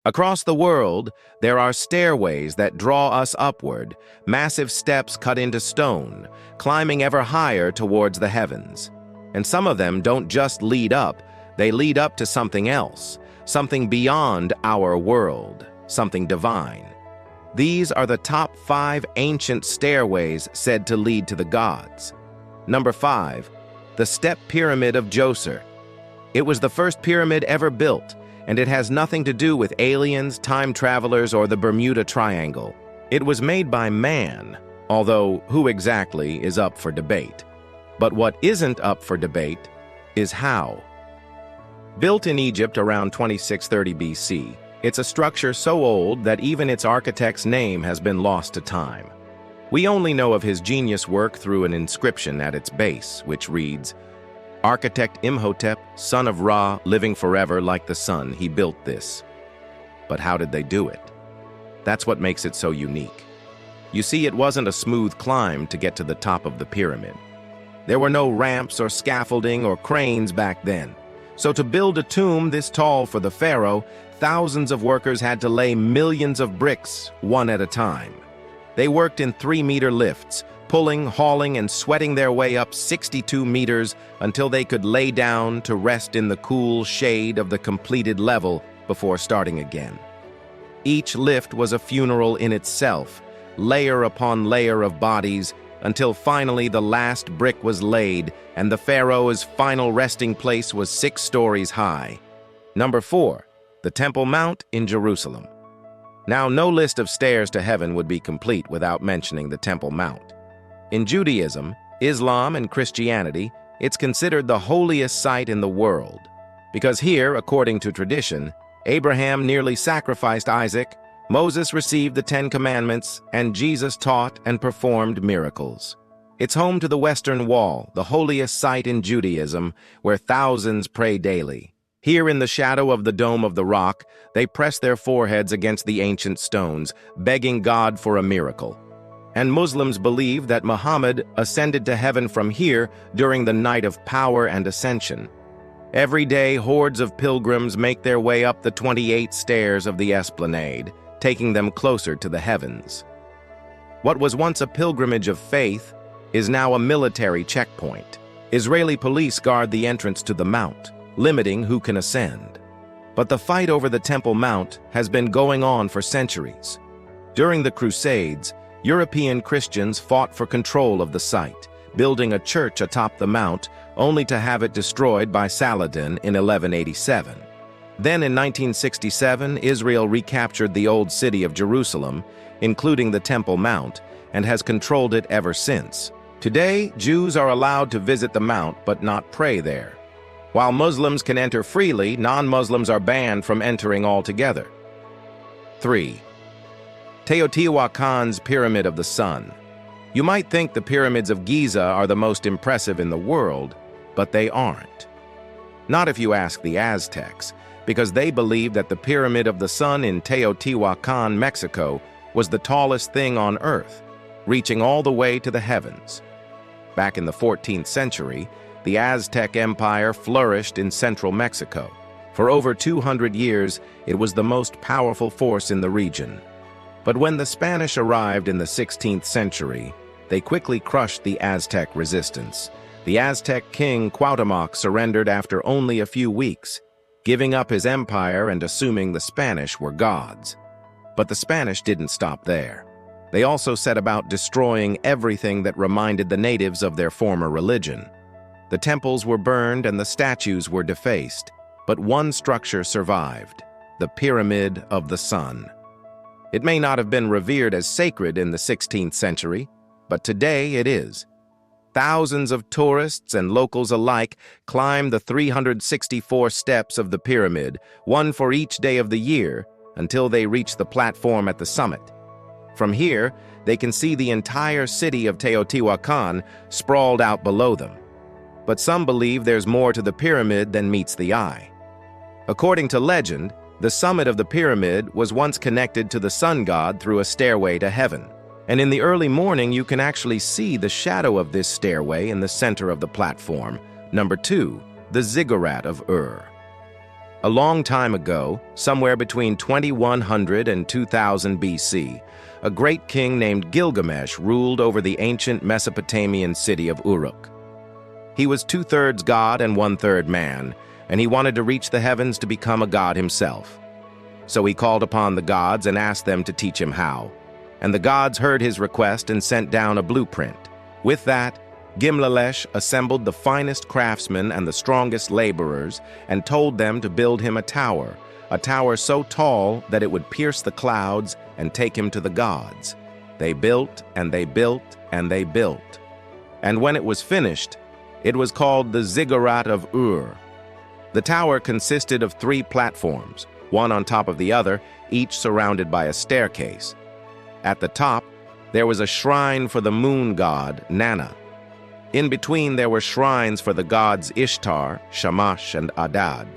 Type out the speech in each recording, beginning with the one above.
Across the world, there are stairways that draw us upward, massive steps cut into stone, climbing ever higher towards the heavens. And some of them don't just lead up, they lead up to something else, something beyond our world, something divine. These are the top 5 ancient stairways said to lead to the gods. Number 5, the Step Pyramid of Djoser. It was the first pyramid ever built, and it has nothing to do with aliens, time travelers, or the Bermuda Triangle. It was made by man, although who exactly is up for debate. But what isn't up for debate is how. Built in Egypt around 2630 BC, it's a structure so old that even its architect's name has been lost to time. We only know of his genius work through an inscription at its base, which reads, "Architect Imhotep, son of Ra, living forever like the sun, he built this." But how did they do it? That's what makes it so unique. You see, it wasn't a smooth climb to get to the top of the pyramid. There were no ramps or scaffolding or cranes back then. So to build a tomb this tall for the pharaoh, thousands of workers had to lay millions of bricks, one at a time. They worked in 3-meter lifts, pulling, hauling, and sweating their way up 62 meters until they could lay down to rest in the cool shade of the completed level before starting again. Each lift was a funeral in itself, layer upon layer of bodies, until finally the last brick was laid and the pharaoh's final resting place was 6 stories high. Number 4, the Temple Mount in Jerusalem. Now, no list of stairs to heaven would be complete without mentioning the Temple Mount. In Judaism, Islam, and Christianity, it's considered the holiest site in the world, because here, according to tradition, Abraham nearly sacrificed Isaac, Moses received the 10 Commandments, and Jesus taught and performed miracles. It's home to the Western Wall, the holiest site in Judaism, where thousands pray daily. Here in the shadow of the Dome of the Rock, they press their foreheads against the ancient stones, begging God for a miracle. And Muslims believe that Muhammad ascended to heaven from here during the night of power and ascension. Every day, hordes of pilgrims make their way up the 28 stairs of the Esplanade, taking them closer to the heavens. What was once a pilgrimage of faith is now a military checkpoint. Israeli police guard the entrance to the mount, limiting who can ascend. But the fight over the Temple Mount has been going on for centuries. During the Crusades, European Christians fought for control of the site, building a church atop the mount, only to have it destroyed by Saladin in 1187. Then in 1967, Israel recaptured the old city of Jerusalem, including the Temple Mount, and has controlled it ever since. Today, Jews are allowed to visit the mount but not pray there. While Muslims can enter freely, non-Muslims are banned from entering altogether. 3. Teotihuacan's Pyramid of the Sun. You might think the pyramids of Giza are the most impressive in the world, but they aren't. Not if you ask the Aztecs, because they believed that the Pyramid of the Sun in Teotihuacan, Mexico, was the tallest thing on Earth, reaching all the way to the heavens. Back in the 14th century, the Aztec Empire flourished in central Mexico. For over 200 years, it was the most powerful force in the region. But when the Spanish arrived in the 16th century, they quickly crushed the Aztec resistance. The Aztec king Cuauhtémoc surrendered after only a few weeks, giving up his empire and assuming the Spanish were gods. But the Spanish didn't stop there. They also set about destroying everything that reminded the natives of their former religion. The temples were burned and the statues were defaced, but one structure survived, the Pyramid of the Sun. It may not have been revered as sacred in the 16th century, but today it is. Thousands of tourists and locals alike climb the 364 steps of the pyramid, one for each day of the year, until they reach the platform at the summit. From here, they can see the entire city of Teotihuacan sprawled out below them. But some believe there's more to the pyramid than meets the eye. According to legend, the summit of the pyramid was once connected to the sun god through a stairway to heaven. And in the early morning, you can actually see the shadow of this stairway in the center of the platform. Number 2, the Ziggurat of Ur. A long time ago, somewhere between 2100 and 2000 BC, a great king named Gilgamesh ruled over the ancient Mesopotamian city of Uruk. He was 2/3 god and 1/3 man, and he wanted to reach the heavens to become a god himself. So he called upon the gods and asked them to teach him how. And the gods heard his request and sent down a blueprint. With that, Gimlalesh assembled the finest craftsmen and the strongest laborers and told them to build him a tower so tall that it would pierce the clouds and take him to the gods. They built and they built and they built. And when it was finished, it was called the Ziggurat of Ur. The tower consisted of 3 platforms, one on top of the other, each surrounded by a staircase. At the top, there was a shrine for the moon god, Nana. In between, there were shrines for the gods Ishtar, Shamash, and Adad.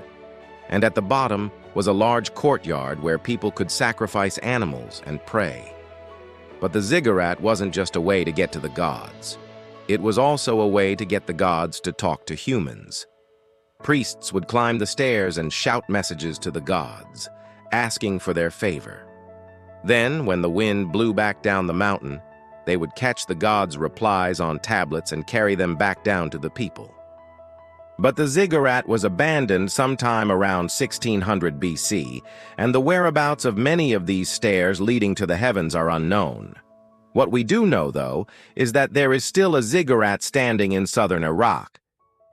And at the bottom was a large courtyard where people could sacrifice animals and pray. But the ziggurat wasn't just a way to get to the gods. It was also a way to get the gods to talk to humans. Priests would climb the stairs and shout messages to the gods, asking for their favor. Then, when the wind blew back down the mountain, they would catch the gods' replies on tablets and carry them back down to the people. But the ziggurat was abandoned sometime around 1600 BC, and the whereabouts of many of these stairs leading to the heavens are unknown. What we do know, though, is that there is still a ziggurat standing in southern Iraq.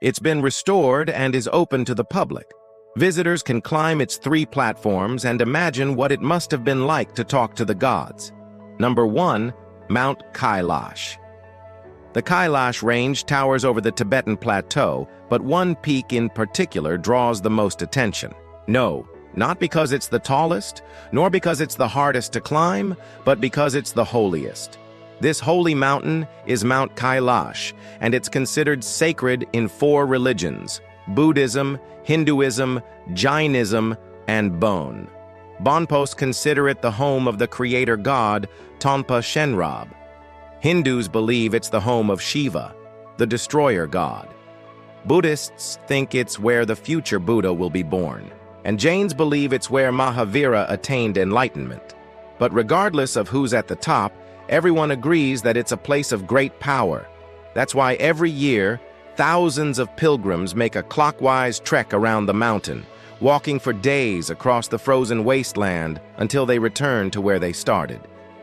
It's been restored and is open to the public. Visitors can climb its 3 platforms and imagine what it must have been like to talk to the gods. Number 1, Mount Kailash. The Kailash range towers over the Tibetan plateau, but one peak in particular draws the most attention. No, not because it's the tallest, nor because it's the hardest to climb, but because it's the holiest. This holy mountain is Mount Kailash, and it's considered sacred in 4 religions: Buddhism, Hinduism, Jainism, and Bon. Bonpos consider it the home of the creator god, Tonpa Shenrab. Hindus believe it's the home of Shiva, the destroyer god. Buddhists think it's where the future Buddha will be born. And Jains believe it's where Mahavira attained enlightenment. But regardless of who's at the top, everyone agrees that it's a place of great power. That's why every year, thousands of pilgrims make a clockwise trek around the mountain, walking for days across the frozen wasteland until they return to where they started.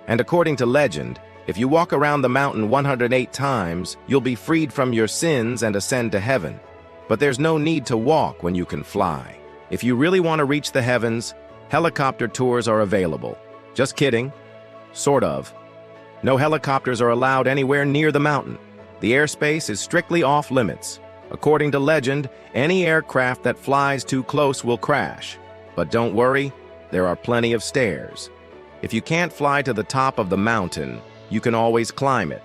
And according to legend, if you walk around the mountain 108 times, you'll be freed from your sins and ascend to heaven. But there's no need to walk when you can fly. If you really want to reach the heavens, helicopter tours are available. Just kidding. Sort of. No helicopters are allowed anywhere near the mountain. The airspace is strictly off limits. According to legend, any aircraft that flies too close will crash. But don't worry, there are plenty of stairs. If you can't fly to the top of the mountain, you can always climb it.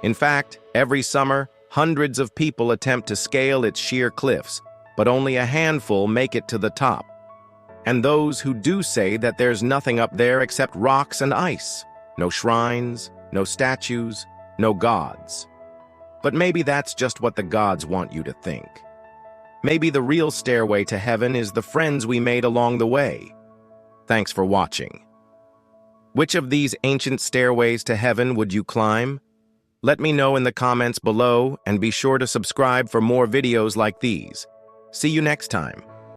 In fact, every summer, hundreds of people attempt to scale its sheer cliffs, but only a handful make it to the top. And those who do say that there's nothing up there except rocks and ice. No shrines, no statues, no gods. But maybe that's just what the gods want you to think. Maybe the real stairway to heaven is the friends we made along the way. Thanks for watching. Which of these ancient stairways to heaven would you climb? Let me know in the comments below, and be sure to subscribe for more videos like these. See you next time.